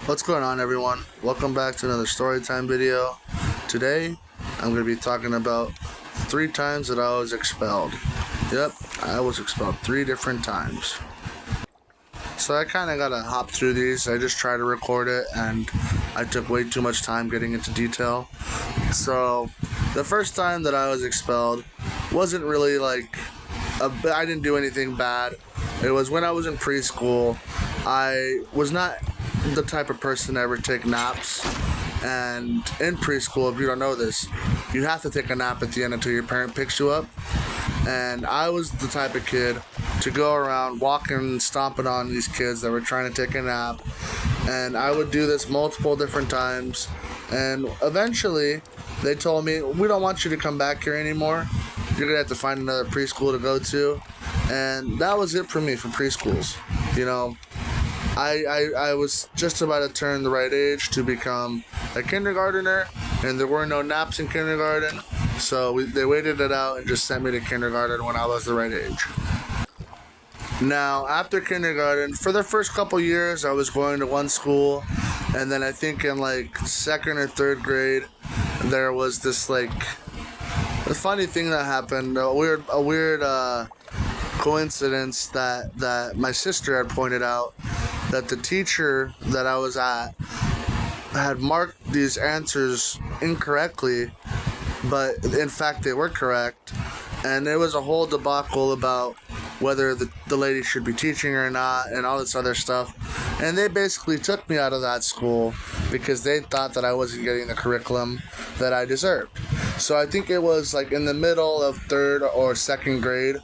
What's going on, everyone? Welcome back to another storytime video. Today, I'm going to be talking about 3 times that I was expelled. Yep, I was expelled 3 different times. So I kind of got to hop through these. I just tried to record it and I took way too much time getting into detail. So the first time that I was expelled wasn't really I didn't do anything bad. It was when I was in preschool. I was not the type of person to ever take naps, and in preschool, if you don't know this, you have to take a nap at the end until your parent picks you up. And I was the type of kid to go around walking and stomping on these kids that were trying to take a nap, and I would do this multiple different times, and eventually they told me, we don't want you to come back here anymore, you're gonna have to find another preschool to go to. And that was it for me for preschools. I was just about to turn the right age to become a kindergartner, and there were no naps in kindergarten, so they waited it out and just sent me to kindergarten when I was the right age. Now, after kindergarten, for the first couple years, I was going to one school, and then I think in second or third grade, there was this a funny thing that happened, a weird coincidence that my sister had pointed out, that the teacher that I was at had marked these answers incorrectly, but in fact they were correct, and there was a whole debacle about whether the lady should be teaching or not and all this other stuff, and they basically took me out of that school because they thought that I wasn't getting the curriculum that I deserved. So I think it was in the middle of third or second grade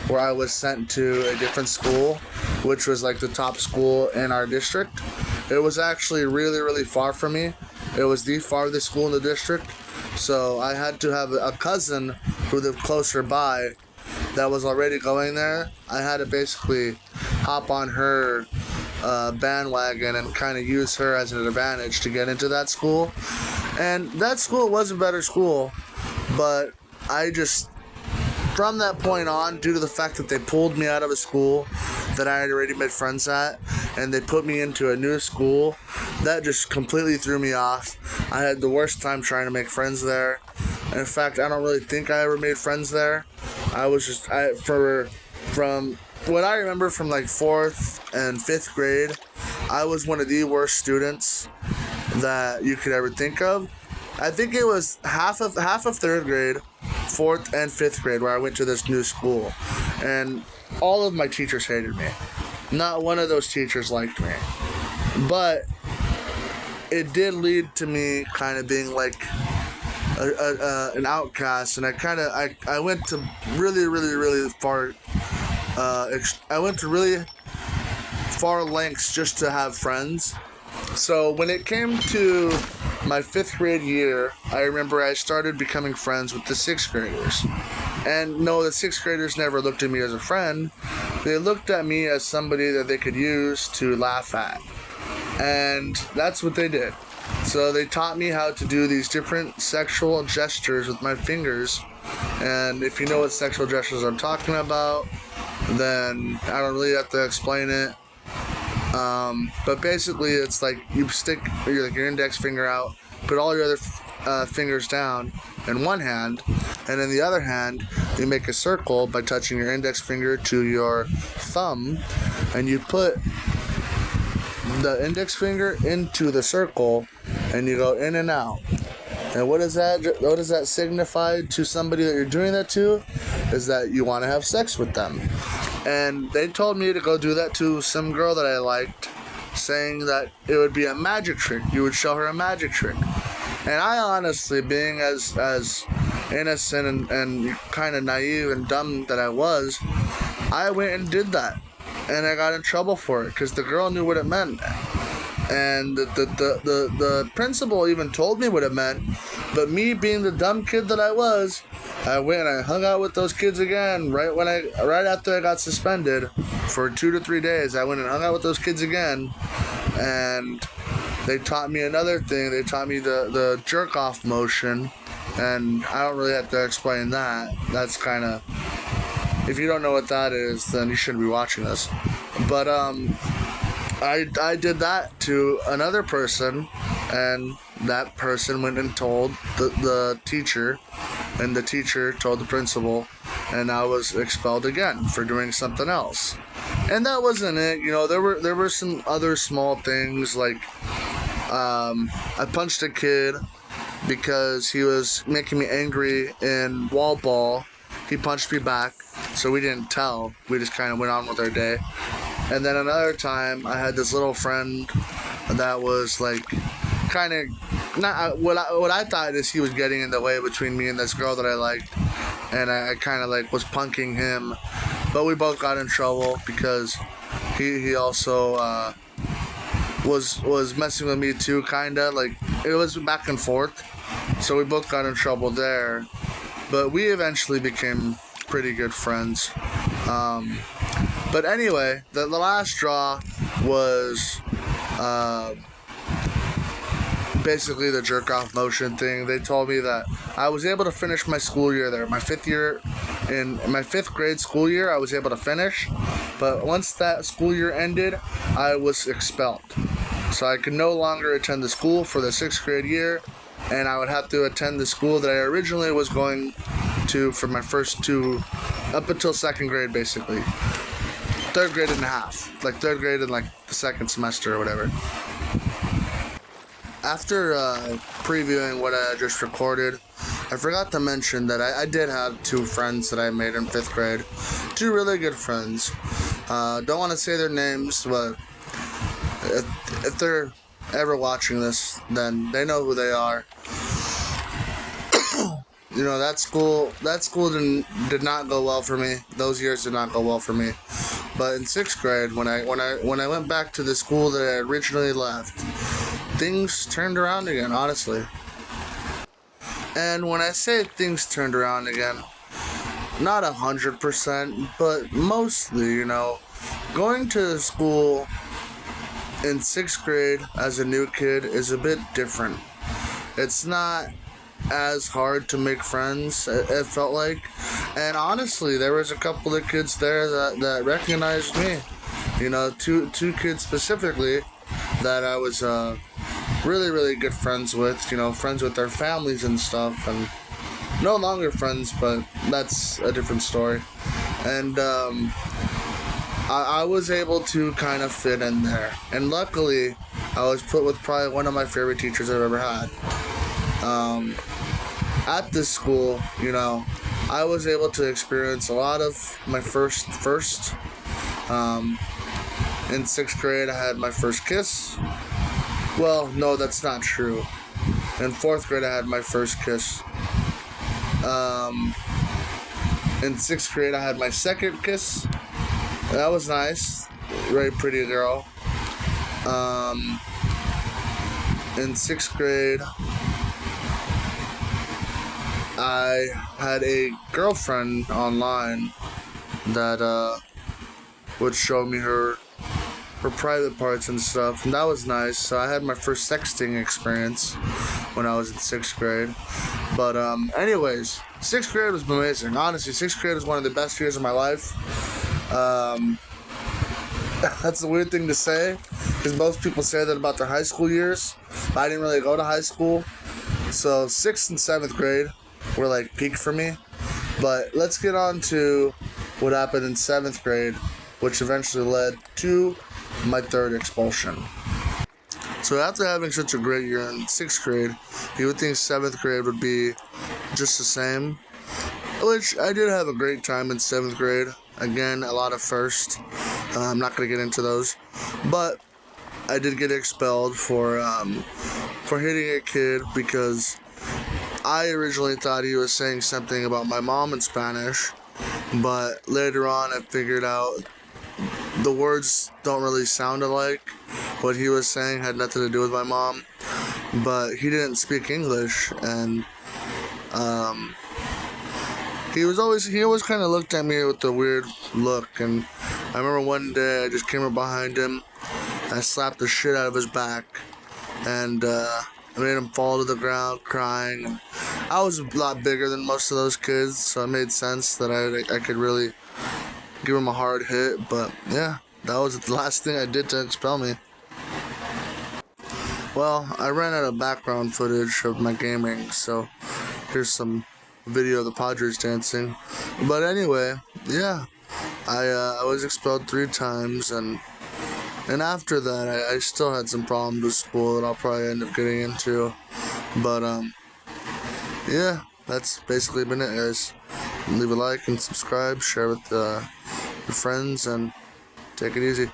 where I was sent to a different school, which was the top school in our district. It was actually really, really far from me. It was the farthest school in the district. So I had to have a cousin who lived closer by that was already going there. I had to basically hop on her bandwagon and kind of use her as an advantage to get into that school. And that school was a better school, but from that point on, due to the fact that they pulled me out of a school that I had already made friends at, and they put me into a new school, that just completely threw me off. I had the worst time trying to make friends there. In fact, I don't really think I ever made friends there. I was from what I remember from 4th and 5th grade, I was one of the worst students that you could ever think of. I think it was half of 3rd grade, 4th and 5th grade where I went to this new school, and all of my teachers hated me. Not one of those teachers liked me, but it did lead to me kind of being an outcast, and I went to really, really, really far. I went to really far lengths just to have friends. So when it came to my 5th grade year, I remember I started becoming friends with the 6th graders. And no, the 6th graders never looked at me as a friend. They looked at me as somebody that they could use to laugh at. And that's what they did. So they taught me how to do these different sexual gestures with my fingers. And if you know what sexual gestures I'm talking about, then I don't really have to explain it. But basically it's you stick your index finger out, put all your other fingers down in one hand, and in the other hand you make a circle by touching your index finger to your thumb, and you put the index finger into the circle and you go in and out. And what does that signify to somebody that you're doing that to? Is that you want to have sex with them. And they told me to go do that to some girl that I liked, saying that it would be a magic trick. You would show her a magic trick. And I honestly, being as innocent and kind of naive and dumb that I was, I went and did that. And I got in trouble for it because the girl knew what it meant. And the principal even told me what it meant, but me being the dumb kid that I was, I went and I hung out with those kids again right after I got suspended for 2 to 3 days. I went and hung out with those kids again, and they taught me another thing. They taught me the jerk off motion, and I don't really have to explain that. That's kind of, if you don't know what that is, then you shouldn't be watching this. But I did that to another person, and that person went and told the teacher, and the teacher told the principal, and I was expelled again for doing something else. And that wasn't it. There were some other small things like I punched a kid because he was making me angry in wall ball. He punched me back, so we didn't tell. We just kind of went on with our day. And then another time, I had this little friend that was like, kind of not what I thought is he was getting in the way between me and this girl that I liked, and I kind of like was punking him, but we both got in trouble because he also was messing with me too, kinda like it was back and forth, so we both got in trouble there, but we eventually became pretty good friends. But anyway, the last straw was basically the jerk off motion thing. They told me that I was able to finish my school year there. My fifth grade school year, I was able to finish. But once that school year ended, I was expelled. So I could no longer attend the school for the sixth grade year, and I would have to attend the school that I originally was going to for my first two, up until second grade basically. Third grade and a half. Like third grade and like the second semester or whatever. After previewing what I just recorded, I forgot to mention that I did have two friends that I made in fifth grade. Two really good friends. Don't want to say their names, but if they're ever watching this, then they know who they are. That school did not go well for me. Those years did not go well for me. But in sixth grade, when I went back to the school that I originally left, things turned around again, honestly. And when I say things turned around again, not 100%, but mostly, going to school in sixth grade as a new kid is a bit different. It's not as hard to make friends, it felt like. And honestly, there was a couple of kids there that recognized me. Two kids specifically that I was really, really good friends with, friends with their families and stuff, and no longer friends, but that's a different story. And I was able to kind of fit in there. And luckily, I was put with probably one of my favorite teachers I've ever had. At this school, I was able to experience a lot of my first. In sixth grade, I had my first kiss. Well, no, that's not true. In fourth grade, I had my first kiss. In sixth grade, I had my second kiss. That was nice. Very pretty girl. In sixth grade, I had a girlfriend online that would show me her private parts and stuff, and that was nice. So I had my first sexting experience when I was in sixth grade. But anyways, sixth grade was amazing. Honestly, sixth grade was one of the best years of my life. That's a weird thing to say, because most people say that about their high school years. I didn't really go to high school, so sixth and seventh grade were like peak for me. But let's get on to what happened in seventh grade, which eventually led to my third expulsion. So after having such a great year in sixth grade, you would think seventh grade would be just the same, which I did have a great time in seventh grade. Again, a lot of firsts. I'm not going to get into those, but I did get expelled for hitting a kid because I originally thought he was saying something about my mom in Spanish, but later on I figured out the words don't really sound alike. What he was saying had nothing to do with my mom, but he didn't speak English, and he always kind of looked at me with a weird look. And I remember one day I just came up behind him, I slapped the shit out of his back, and I made him fall to the ground crying. I was a lot bigger than most of those kids, so it made sense that I could really give him a hard hit. But yeah, That was the last thing I did to expel me. Well, I ran out of background footage of my gaming, so here's some video of the Padres dancing. But anyway, yeah, I was expelled 3 times, and after that, I still had some problems with school that I'll probably end up getting into. But yeah, that's basically been it, guys. Leave a like and subscribe, share with your friends, and take it easy.